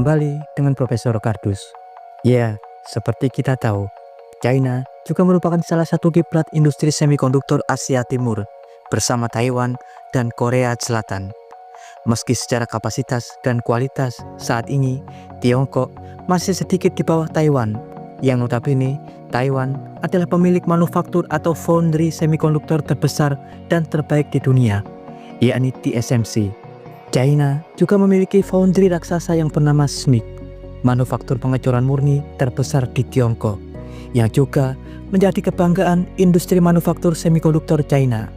kembali dengan Profesor Kardus. Ya, seperti kita tahu, China juga merupakan salah satu kiblat industri semikonduktor Asia Timur bersama Taiwan dan Korea Selatan. Meski secara kapasitas dan kualitas saat ini Tiongkok masih sedikit di bawah Taiwan, yang notabene Taiwan adalah pemilik manufaktur atau foundry semikonduktor terbesar dan terbaik di dunia, yakni TSMC. China juga memiliki foundry raksasa yang bernama SMIC, manufaktur pengecoran murni terbesar di Tiongkok, yang juga menjadi kebanggaan industri manufaktur semikonduktor China.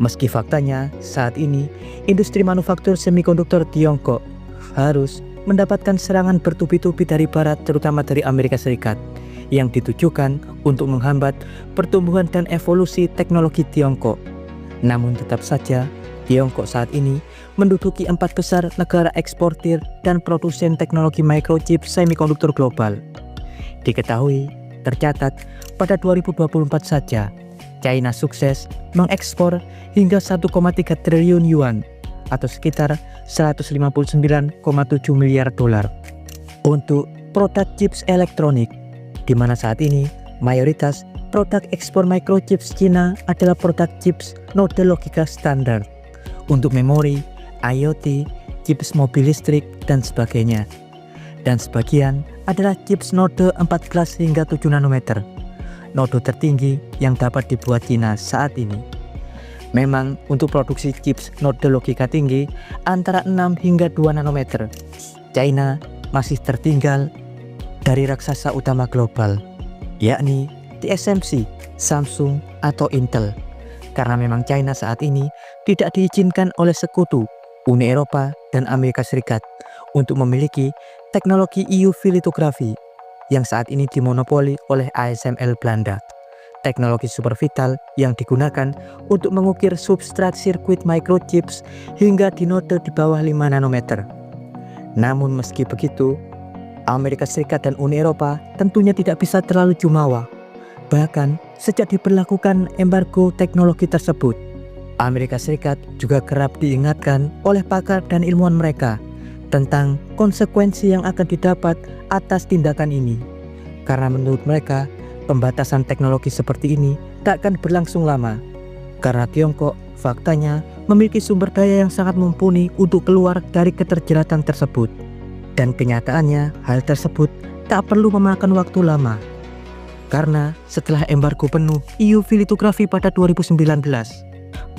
Meski faktanya saat ini industri manufaktur semikonduktor Tiongkok harus mendapatkan serangan bertubi-tubi dari barat, terutama dari Amerika Serikat, yang ditujukan untuk menghambat pertumbuhan dan evolusi teknologi Tiongkok. Namun tetap saja Tiongkok saat ini menduduki 4 besar negara eksportir dan produsen teknologi microchip semikonduktor global. Diketahui, tercatat pada 2024 saja, China sukses mengekspor hingga 1,3 triliun yuan atau sekitar 159,7 miliar dolar untuk produk chips elektronik, di mana saat ini mayoritas produk ekspor microchips China adalah produk chips node logika standar untuk memori, IoT, chips mobil listrik, dan sebagainya. Dan sebagian adalah chips node 14 hingga 7 nanometer, node tertinggi yang dapat dibuat China saat ini. Memang untuk produksi chips node logika tinggi antara 6 hingga 2 nanometer, China masih tertinggal dari raksasa utama global, yakni TSMC, Samsung, atau Intel. Karena memang China saat ini tidak diizinkan oleh sekutu Uni Eropa dan Amerika Serikat untuk memiliki teknologi EUV litografi yang saat ini dimonopoli oleh ASML Belanda. Teknologi super vital yang digunakan untuk mengukir substrat sirkuit microchips hingga di node di bawah 5 nanometer. Namun meski begitu, Amerika Serikat dan Uni Eropa tentunya tidak bisa terlalu jumawa. Bahkan sejak diberlakukan embargo teknologi tersebut, Amerika Serikat juga kerap diingatkan oleh pakar dan ilmuwan mereka tentang konsekuensi yang akan didapat atas tindakan ini. Karena menurut mereka, pembatasan teknologi seperti ini tak akan berlangsung lama. Karena Tiongkok faktanya memiliki sumber daya yang sangat mumpuni untuk keluar dari keterjelasan tersebut. Dan kenyataannya hal tersebut tak perlu memakan waktu lama. Karena setelah embargo penuh EUV litografi pada 2019,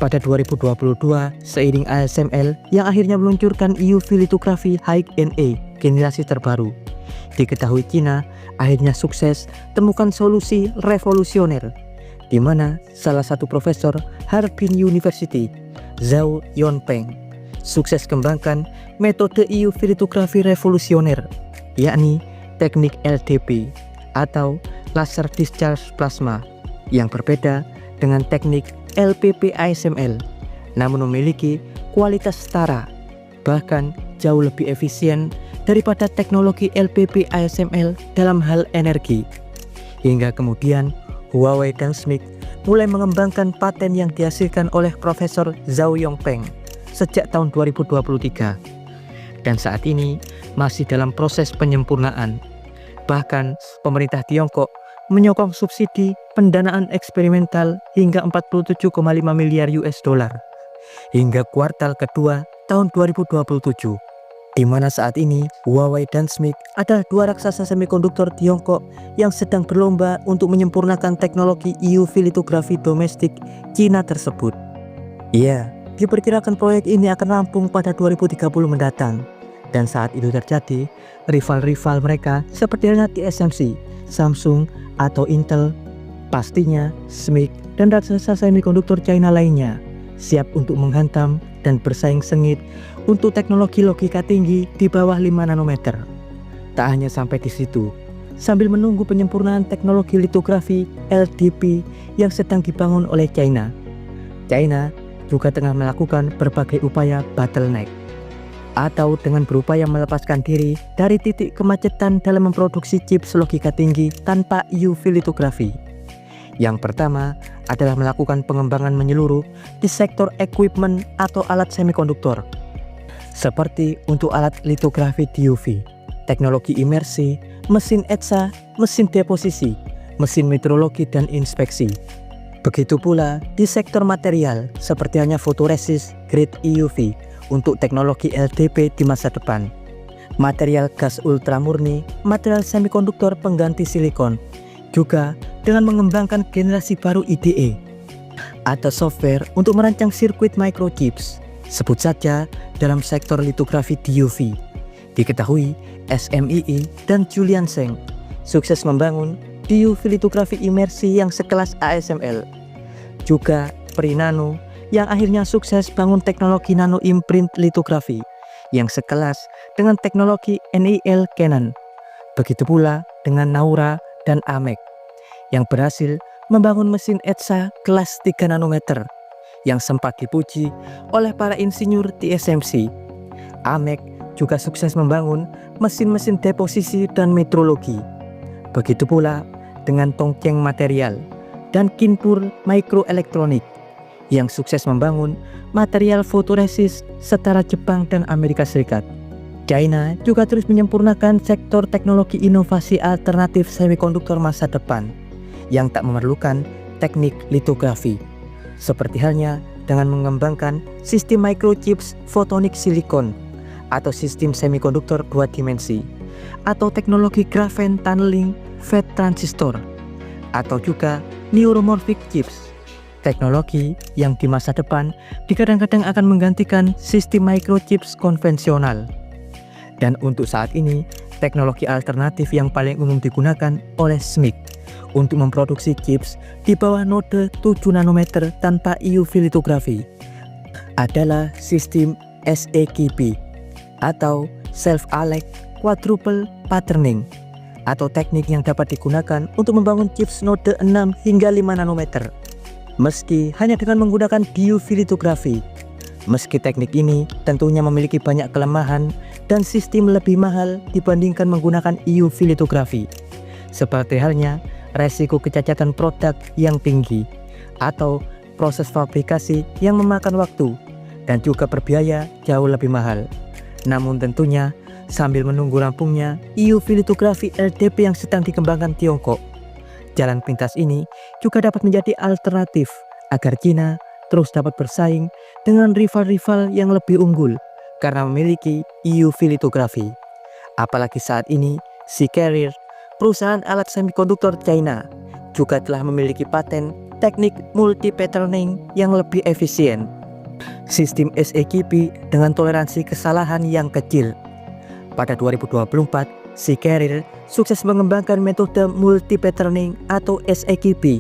pada 2022 seiring ASML yang akhirnya meluncurkan EUV litografi High-NA generasi terbaru, diketahui China akhirnya sukses temukan solusi revolusioner, di mana salah satu profesor Harbin University, Zhao Yongpeng, sukses kembangkan metode EUV litografi revolusioner, yakni teknik LDP atau laser discharge plasma, yang berbeda dengan teknik LPP ASML, namun memiliki kualitas setara, bahkan jauh lebih efisien daripada teknologi LPP ASML dalam hal energi. Hingga kemudian Huawei dan SMIC mulai mengembangkan paten yang dihasilkan oleh Profesor Zhao Yongpeng sejak tahun 2023, dan saat ini masih dalam proses penyempurnaan. Bahkan pemerintah Tiongkok menyokong subsidi pendanaan eksperimental hingga 47,5 miliar US dollar hingga kuartal kedua tahun 2027, di mana saat ini Huawei dan SMIC adalah dua raksasa semikonduktor Tiongkok yang sedang berlomba untuk menyempurnakan teknologi EUV litografi domestik Cina tersebut. Ya, diperkirakan proyek ini akan rampung pada 2030 mendatang. Dan saat itu terjadi, rival-rival mereka seperti TSMC, Samsung, atau Intel, pastinya SMIC dan raksasa semikonduktor China lainnya siap untuk menghantam dan bersaing sengit untuk teknologi logika tinggi di bawah 5 nanometer. Tak hanya sampai di situ, sambil menunggu penyempurnaan teknologi litografi LDP yang sedang dibangun oleh China, China juga tengah melakukan berbagai upaya bottleneck, atau dengan berupaya melepaskan diri dari titik kemacetan dalam memproduksi chips logika tinggi tanpa EUV litografi. Yang pertama adalah melakukan pengembangan menyeluruh di sektor equipment atau alat semikonduktor, seperti untuk alat litografi DUV, teknologi imersi, mesin ETSA, mesin deposisi, mesin metrologi dan inspeksi. Begitu pula di sektor material seperti halnya fotoresis grade EUV untuk teknologi LDP di masa depan. Material gas ultramurni, material semikonduktor pengganti silikon, juga dengan mengembangkan generasi baru IDE atau software untuk merancang sirkuit microchips. Sebut saja dalam sektor litografi DUV. Diketahui SMII dan Julian Zheng sukses membangun DUV litografi imersi yang sekelas ASML. Juga Prinano yang akhirnya sukses bangun teknologi nano imprint litografi yang sekelas dengan teknologi NIL Canon. Begitu pula dengan Naura dan AMEC yang berhasil membangun mesin ETSA kelas 3 nanometer yang sempat dipuji oleh para insinyur TSMC. AMEC juga sukses membangun mesin-mesin deposisi dan metrologi. Begitu pula dengan Tongcheng Material dan Kinpur Microelectronic yang sukses membangun material fotoresis setara Jepang dan Amerika Serikat. China juga terus menyempurnakan sektor teknologi inovasi alternatif semikonduktor masa depan yang tak memerlukan teknik litografi, seperti halnya dengan mengembangkan sistem microchips photonic silicon atau sistem semikonduktor 2 dimensi, atau teknologi graphene tunneling FET transistor, atau juga neuromorphic chips, teknologi yang di masa depan kadang-kadang akan menggantikan sistem microchips konvensional. Dan untuk saat ini, teknologi alternatif yang paling umum digunakan oleh SMIC untuk memproduksi chips di bawah node 7 nanometer tanpa EUV litografi adalah sistem SEKP atau Self-Alike Quadruple Patterning, atau teknik yang dapat digunakan untuk membangun chips node 6 hingga 5 nanometer meski hanya dengan menggunakan DUV litografi. Meski teknik ini tentunya memiliki banyak kelemahan dan sistem lebih mahal dibandingkan menggunakan EUV litografi, seperti halnya resiko kecacatan produk yang tinggi atau proses fabrikasi yang memakan waktu dan juga berbiaya jauh lebih mahal. Namun tentunya sambil menunggu rampungnya EUV litografi LDP yang sedang dikembangkan Tiongkok, jalan pintas ini juga dapat menjadi alternatif agar Cina terus dapat bersaing dengan rival-rival yang lebih unggul karena memiliki EUV litografi. Apalagi saat ini C-Carrier, perusahaan alat semikonduktor China, juga telah memiliki paten teknik multi-patterning yang lebih efisien. Sistem SEKP dengan toleransi kesalahan yang kecil. Pada 2024, C-Carrier sukses mengembangkan metode multi-patterning atau SEKP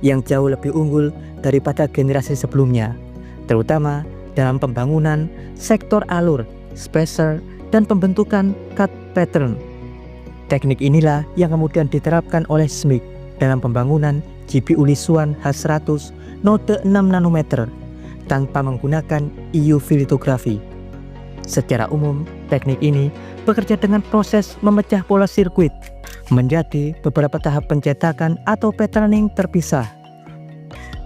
yang jauh lebih unggul daripada generasi sebelumnya, terutama dalam pembangunan sektor alur, spacer, dan pembentukan cut pattern. Teknik inilah yang kemudian diterapkan oleh SMIC dalam pembangunan GPU Lisuan H100 node 6 nanometer tanpa menggunakan EUV litografi. Secara umum, teknik ini bekerja dengan proses memecah pola sirkuit menjadi beberapa tahap pencetakan atau patterning terpisah.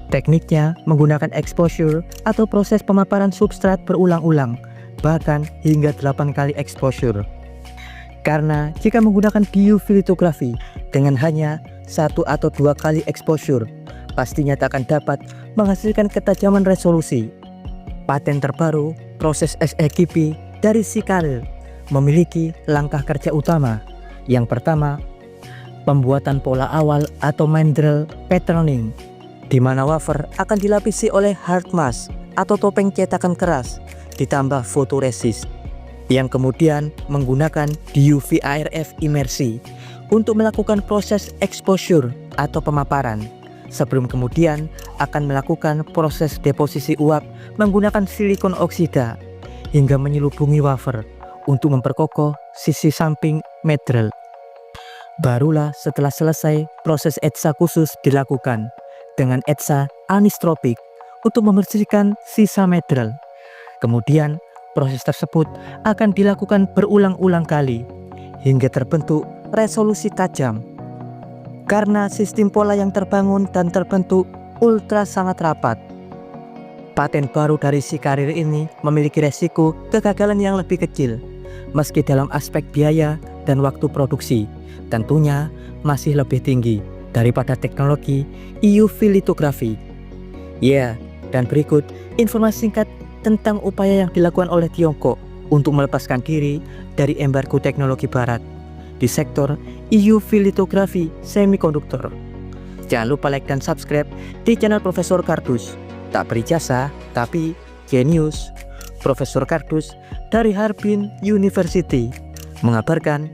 Tekniknya menggunakan exposure atau proses pemaparan substrat berulang-ulang, bahkan hingga 8 kali exposure. Karena jika menggunakan DUV litografi dengan hanya 1 atau 2 kali exposure, pastinya tak akan dapat menghasilkan ketajaman resolusi. Paten terbaru proses SEKP dari C-Carrier memiliki langkah kerja utama. Yang pertama, pembuatan pola awal atau mandrel patterning, di mana wafer akan dilapisi oleh hard mask atau topeng cetakan keras ditambah fotoresist, yang kemudian menggunakan DUV ArF imersi untuk melakukan proses exposure atau pemaparan, sebelum kemudian akan melakukan proses deposisi uap menggunakan silikon oksida hingga menyelubungi wafer untuk memperkokoh sisi samping mandrel. Barulah setelah selesai proses ETSA khusus dilakukan dengan ETSA anisotropik untuk membersihkan sisa mandrel. Kemudian proses tersebut akan dilakukan berulang-ulang kali hingga terbentuk resolusi tajam. Karena sistem pola yang terbangun dan terbentuk ultra sangat rapat, paten baru dari C-Carrier ini memiliki resiko kegagalan yang lebih kecil, meski dalam aspek biaya dan waktu produksi tentunya masih lebih tinggi daripada teknologi EUV litografi. Ya, dan berikut informasi singkat tentang upaya yang dilakukan oleh Tiongkok untuk melepaskan diri dari embargo teknologi barat di sektor EUV litografi semikonduktor. Jangan lupa like dan subscribe di channel Profesor Kardus. Tak berijazah, tapi genius. Profesor Kardus dari Harbin University mengabarkan